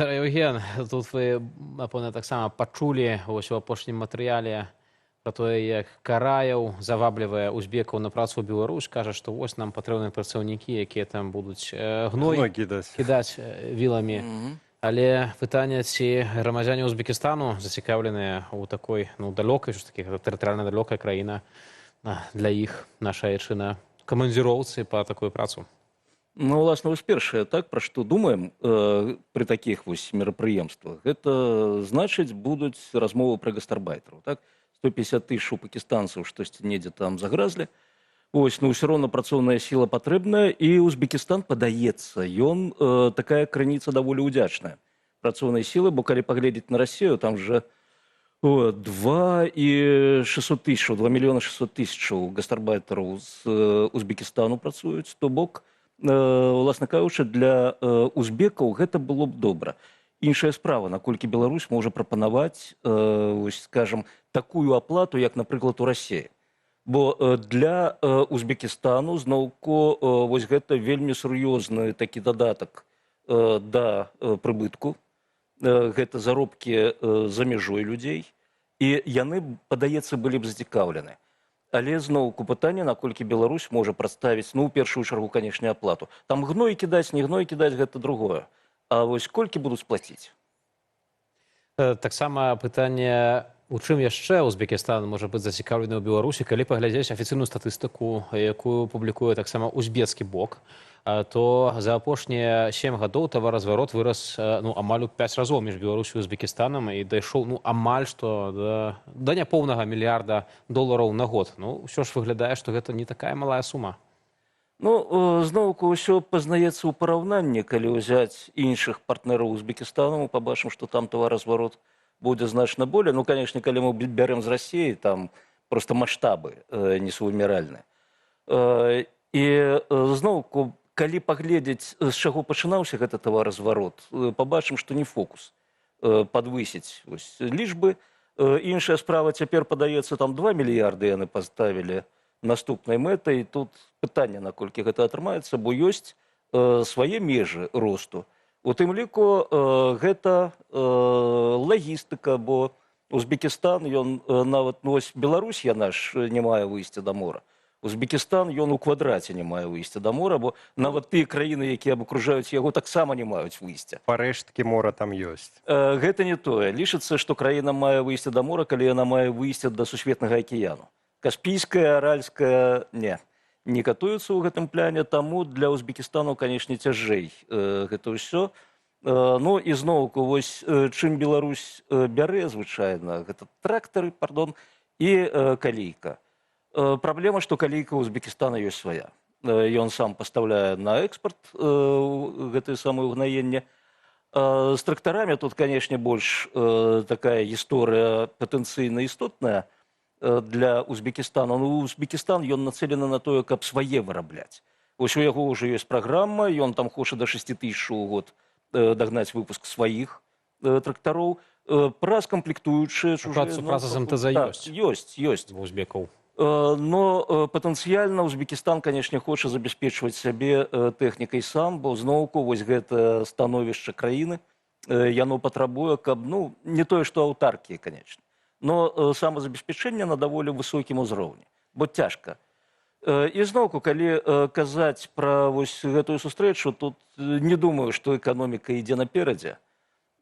Евген, тут ви, напевне, так само пачулі ось у апошнім матэрыяле пра тое, як Караяў заваблівае узбекаў на працу ў Беларусь, кажа, што вось нам патрэбныя працаўнікі, якія там будуць гной Гной кидать. кідаць віламі. Але пытанне, ці грамадзяне Узбекістану зацікаўленыя ў такой, далёкай, ж такі тэрытарыяльна далёкая краіна для іх, наша айчына, камандзіроўцы па такую працу. Ну, власне, вось першае, так, пра што думаем пры такіх вось мерапрыемствах, гэта значыць будуць размовы пра гастарбайтараў, так? 150 тысяч у пакістанцаў штосьці недзе там загразлі. Вось, ну, ўсё роўна працоўная сіла патрэбная, і Узбекістан, падаецца, ён такая крыніца даволі ўдзячная працоўнай сілы, бо калі паглядзець на Расію, там жа 2 мільёна 600 тысячаў гастарбайтараў з Узбекістану працуюць, то бок, уласна кажучы, для узбекаў гэта было б добра. Іншая справа, наколькі Беларусь можа прапанаваць, скажам, такую аплату, як, напрыклад, у Расіі. Бо для Узбекістану зноўку вось гэта вельмі сур'ёзны такі дадатак да прыбытку. Гэта заробкі за мяжой людзей, і яны, падаецца, былі б зацікаўлены. Але зноўку пытанне, наколькі Беларусь можа прадставіць, ну, у першую чаргу, канешне, аплату. Там гной кідаць, не гной кідаць, гэта другое. А вось колькі будуць плаціць? Таксама пытанне, у чым яшчэ Узбекістан можа быць зацікаўлены ў Беларусі, калі паглядзець афіцыйную статыстыку, якую публікуе таксама узбецкі бок, то за апошнія 7 гадоў таваразварот вырас амаль у 5 разоў між Беларусю і Узбекістанам і дайшоў амаль што да няпоўнага мільярда долараў на год. Ну, ўсё ж выглядае, што гэта не такая малая сума. Ну, зноўку ўсё пазнаецца ў параўнанні, калі ўзяць іншых партнераў Узбекістану, мы пабачым, што там таваразварот будзе значна болей. Ну, канешне, калі мы бярэм з Расіі, там проста маштабы несувымяральныя. І зноўку, калі паглядзець, з чаго пачынаўся гэты таваразварот, пабачым, што не фокус падвысіць лічбы. Іншая справа, цяпер, падаецца, там 2 мільярды яны паставілі наступнай мэтай. Тут пытанне, наколькі гэта атрымаецца, бо ёсць свае межы росту. У тым ліку гэта лагістыка, бо Узбекістан, ён нават, Беларусь, яна ж не мае выйсця да мора. Узбекістан, ён у квадраце не мае выйсця да мора, бо нават тыя краіны, якія абакружаюць яго, таксама не маюць выйсця. Па рэшткі мора там ёсць. Гэта не тое. Лічыцца, што краіна мае выйсце да мора, калі яна мае выйсце да сусветнага акіяну. Каспійская, Аральская, не катуюцца ў гэтым пляне, таму для Узбекістану, канешне, цяжэй гэта ўсё. Ну, і зноўку, вось чым Беларусь бярэ звычайна, гэта трактары, і калійка. Праблема, што калійка ў Узбекістана ёсць свая. Ён сам пастаўляе на экспарт гэтае самае ўгнаенне. З трактарамі тут, канешне, больш такая гісторыя патэнцыйна істотная для Узбекістана. Ну, Узбекістан, ён нацелены на тое, каб свае вырабляць. Вось у яго ўжо ёсць праграма, ён там хоча да 6 тысяч у год дагнаць выпуск сваіх трактароў. Праз камплектуючыя чужыя... Праца з МТЗ ёсць. Ёсць. У узбекаў. Но патэнцыяльна Узбекістан, канешне, хоча забяспечваць сябе тэхнікай сам, бо зноўку вось гэта становішча краіны, яно патрабуе, каб, не тое, што аўтаркія, канечне, но самазабеспячэнне на даволі высокім узроўні, бо цяжка. І зноўку, калі казаць пра вось гэтую сустрэчу, тут не думаю, што эканоміка ідзе наперадзе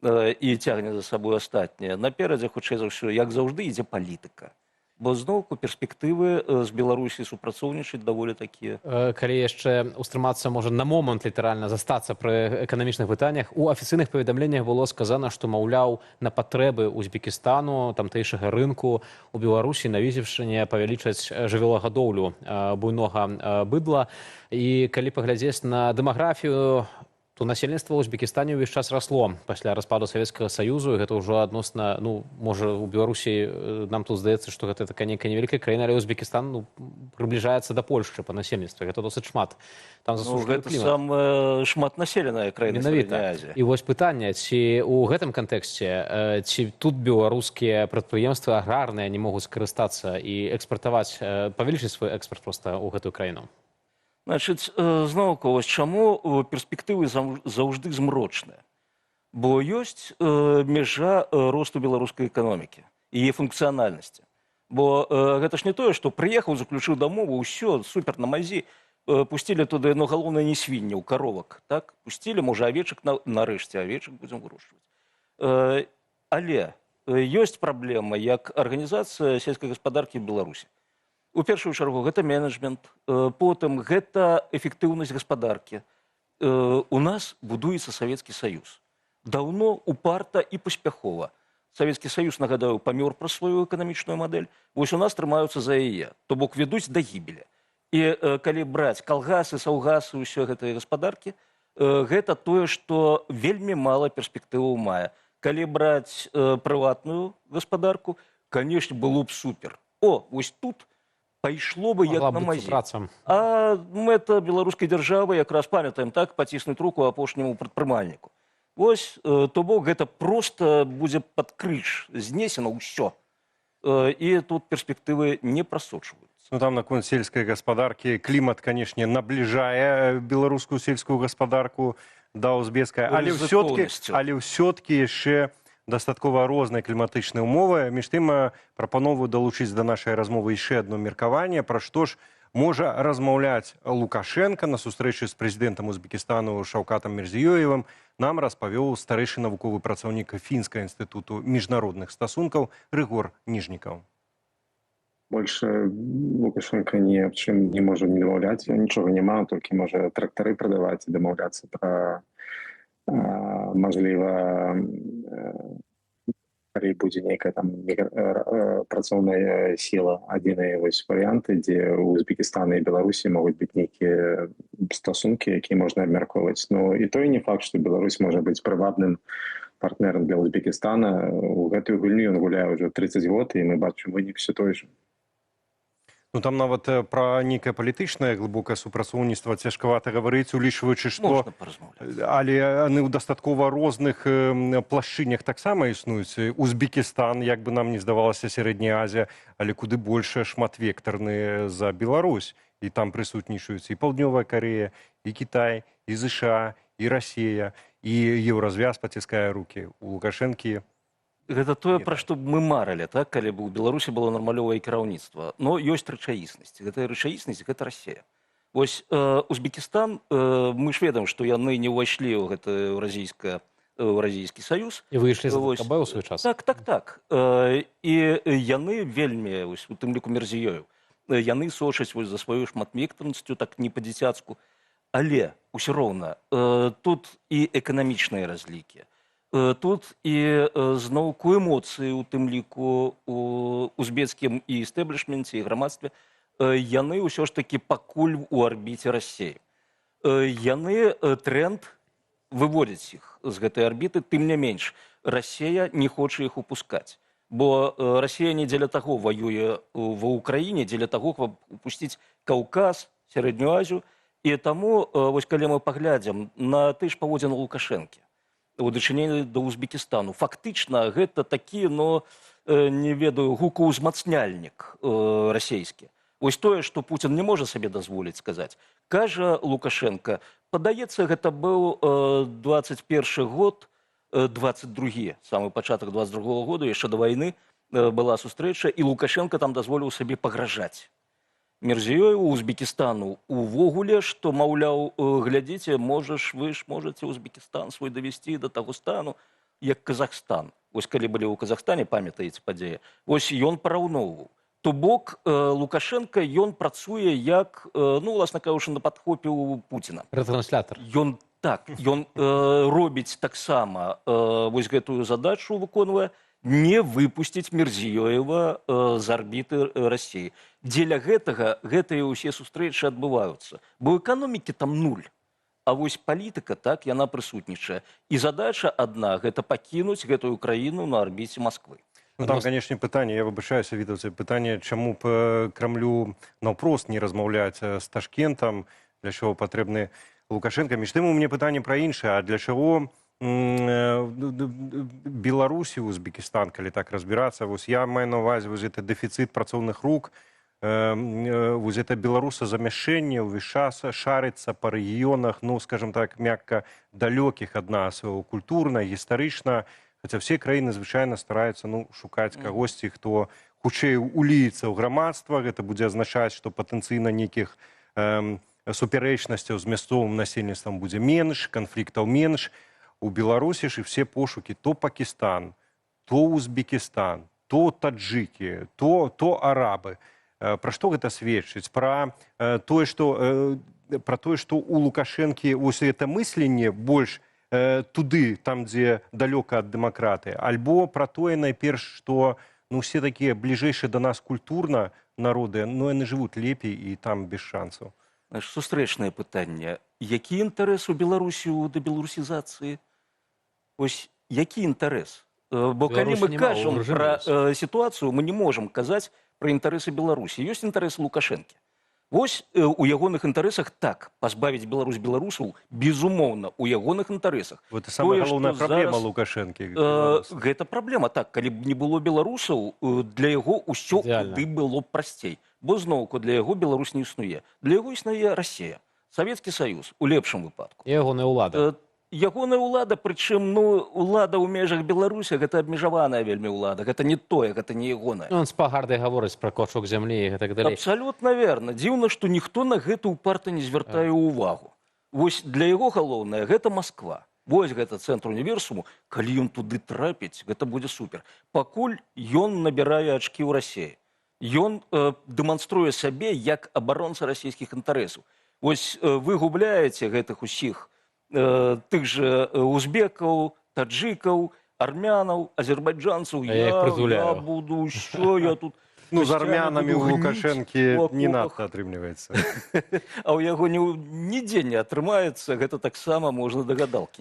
і цягне за сабой астатняе. Наперадзе, хутчэй за ўсё, як заўжды, ідзе палітыка. Бо зноўку перспектывы з Беларусі супрацоўнічаць даволі такія. Калі яшчэ устрымацца, можа, на момант літаральна застацца пры эканамічных пытаннях, у афіцыйных паведамленнях было сказана, што, маўляў, на патрэбы Узбекістану, тамтэйшага рынку у Беларусі на Віцебшчыне павялічаць жывёлагадоўлю буйнога быдла. І калі паглядзець на дэмаграфію, то насельніцтва ў Узбекістане ўвесь час расло пасля распаду Савецкага Саюзу, і гэта ўжо адносна, можа, у Беларусі нам тут здаецца, што гэта такая нейкая невялікая краіна, але Узбекістан прыбліжаецца да Польшчы па насельніцтве, гэта досыць шмат. Там гэта самая шматнаселеная краіна Сярэдняй Азіі. І вось пытанне, ці ў гэтым кантэксце, ці тут беларускія прадпрыемствы аграрныя не могуць скарыстацца і экспартаваць, павялічыць свой экспарт проста ў гэтую краіну? Значыць, зноўку, вось чаму перспектывы заўжды змрочныя. Бо ёсць межа росту беларускай эканомікі і яе функцыянальнасці. Бо гэта ж не тое, што прыехаў, заключыў дамову, ўсё, супер, на мазі, пусцілі туды, ну, галоўнае, не свінняў, каровак, так? Пусцілі, можа, авечак нарэшце, авечак будзем вырошчваць. Але ёсць праблема, як арганізацыя сельскай гаспадаркі в Беларусі. У першую чаргу гэта менеджмент, потым гэта эфектыўнасць гаспадаркі. У нас будуецца Савецкі Саюз. Даўно, упарта і паспяхова. Савецкі Саюз, нагадаю, памёр праз сваю эканамічную мадэль. Вось у нас трымаюцца за яе, то бок вядуць да гібелі. І калі браць калгасы, саўгасы, ўсё гэтыя гаспадаркі, гэта тое, што вельмі мала перспектываў мае. Калі браць прыватную гаспадарку, канешне, было б супер. О, вось тут пайшло бы як на мазі. А мэта беларускай дзяржавы, якраз памятаем, так, паціснуць руку апошняму прадпрымальніку. Вось, то бок, гэта проста будзе пад крыж знесена ўсё. І тут перспектывы не прасочваюцца. Ну, там наконт сельскай гаспадаркі клімат, канешне, набліжае беларускую сельскую гаспадарку да узбекскай, але ўсё-ткі яшчэ дастаткова розныя кліматычныя ўмовы. Між тым, прапановваю далучыць да нашай размовы яшчэ адно меркаванне, пра што ж можа размаўляць Лукашенко на сустрэчы з прэзідэнтам Узбекістану Шаўкатам Мірзіёевым, нам распавёў старэйшы навуковы працаўнік Фінскага інстытуту міжнародных стасункаў Рыгор Ніжнікаў. Больше Лукашенко ні аб чым не можа не дамаўляць, нічога няма, толькі можа трактары прадаваць і дамаўляцца пра, мажліва, калі будзе нейкая там працоўная сіла, адзіныя вось варыянты, дзе ў Узбекістане і Беларусі могуць быць нейкія стасункі, якія можна абмяркоўваць. Ну і то і не факт, што Беларусь можа быць прывабным партнерам для Узбекістана. У гэтую гульню ён гуляе ўжо 30 год, і мы бачым вынік все той же. Ну, там нават пра нейкае палітычнае глыбокае супрацоўніцтва цяжкавата гаварыць, улічваючы, што... Але яны ў дастаткова розных плашчынях таксама існуюць. Узбекістан, як бы нам не здавалася, Сярэдняя Азія, але куды больш шматвектарны за Беларусь. І там прысутнічаюць і Паўднёвая Карэя, і Кітай, і ЗША, і Расія, і еўразвяз паціскае рукі. У Лукашэнкі... Гэта тое, пра што мы марылі, так, калі б у Беларусі было нармалёвае кіраўніцтва. Но ёсць рэчаіснасць. Гэтая рэчаіснасць, гэта Расія. Вось Узбекістан, мы ж ведаем, што яны не ўвайшлі ў гэты Еўразійскі саюз. І выйшлі з АКБ ў свой час. Так. І яны вельмі, у тым ліку Мірзіёеў, яны сочаць за сваю шматвектарнасцю, так не па-дзіцяцку. Але, усё роўна, тут і эканамічныя разлікі. Тут і зноўку эмоцыі, у тым ліку у узбецкім і эстэблішменце, і грамадстве, яны ўсё ж такі пакуль у арбіце Расіі. Яны тренд выводзяць іх з гэтай арбіты, тым не менш. Расія не хоча іх упускаць. Бо Расія не дзеля таго ваюе ва ўкраіне, дзеля таго, каб упусціць Каўказ, Сярэднюю Азію. І таму, вось калі мы паглядзім на ты ж паводзіны Лукашэнкі, у дачыненні да Узбекістану. Фактычна, гэта такі, не ведаю, гукаўзмацняльнік расійскі. Вось тое, што Пуцін не можа сабе дазволіць сказаць. Кажа Лукашенко, падаецца, гэта быў 21 год, 22, самы пачатак 22 году, яшчэ да вайны была сустрэча, і Лукашенко там дазволіў сабе пагражаць Мірзіёеву, Узбекістану увогуле, што, маўляў, глядзіце, вы ж можаце Узбекістан свой давесці да таго стану, як Казахстан. Вось калі былі ў Казахстане, памятаеце падзеі, вось ён параўноўваў. То бок Лукашенко, ён працуе як, уласна кажучы, на падхопе ў Пуціна. Ретранслятор. Ён робіць таксама вось гэтую задачу, выконвае, не выпусціць Мірзіёева з арбіты Расіі. Дзеля гэтага гэтыя ўсе сустрэчы адбываюцца. Бо эканомікі там нуль. А вось палітыка, так, яна прысутнічае. І задача адна – гэта пакінуць гэтую краіну на арбіце Масквы. Ну, там, канешне, пытанне, я выбачаюся, Вітаўце, пытанне, чаму б Крамлю наўпрост не размаўляць з Ташкентам, для чаго патрэбны Лукашенко. Між тым, у мяне пытанне пра іншае, а для чаго Беларусі, Узбекістан, калі так разбірацца, вось я маю на ўвазе вось гэты дэфіцыт працоўных рук, вот это беларусазамяшэнне ўвесь час шарыцца па рэгіёнах, ну, скажем так, мякка далёкіх ад нас культурна, гістарычна, хаця все краіны звычайна стараюцца, ну, шукаць кагосьці, хто хутчэй уліецца ў грамадства. Гэта будзе азначаць, што патэнцыйна нейкіх супярэчнасцяў з мясцовым насельніцтвам будзе менш, канфліктаў менш. У Беларусі ж і все пошукі то Пакістан, то Узбекістан, то таджыкі, то арабы. Пра што гэта сведчыць? Пра тое, што у Лукашэнкі вось гэта мысленне больш туды, там, дзе далёка ад дэмакратыі, альбо пра тое, найперш, што ну, все такія бліжэйшыя да нас культурна народы, ну, яны жывуць лепей і там без шансаў. Сустрэчнае пытанне. Які інтарэс у Беларусі ў дебеларусізацыі? Ось які інтарэс? Бо калі мы кажам пра сітуацыю, мы не можам казаць пра інтарэсы Беларусі. Ёсць інтарэсы Лукашэнкі. Вось у ягоных інтарэсах так, пазбавіць Беларусь беларусаў, безумоўна, у ягоных інтарэсах. Вот это самая галоўная праблема Лукашэнкі. Гэта праблема, так. Калі б не было беларусаў, для яго ўсё куды было б прасцей. Бо зноўку для яго Беларусь не існуе. Для яго існуе Расія, Савецкі Саюз, у лепшым выпадку. І ягоная ўлада. Ягоная ўлада, прычым, ну, ўлада ў межах Беларусі, гэта абмежаваная вельмі ўлада, гэта не тое, гэта не ягоная. Он з пагардай гаворыць пра кочок зямлі і так далей. Абсалютна верна. Дзіўна, што ніхто на гэта ўпарта не звяртае ўвагу. Вось для яго галоўнае гэта Масква. Вось гэта цэнтр універсуму. Калі ён туды трапіць, гэта будзе супер. Пакуль ён набірае ачкі ў Расіі. Ён дэманструе сабе як абаронца расійскіх інтарэсаў. Вось вы губляеце гэтых усіх тых же узбекаў, таджыкаў, армянаў, азербайджанцаў. Я буду, що я тут... Ну, з армянамі ў Лукашэнкі не надта атрымліваецца. А ў яго нідзе не атрымаецца, гэта таксама можна дагадалкі.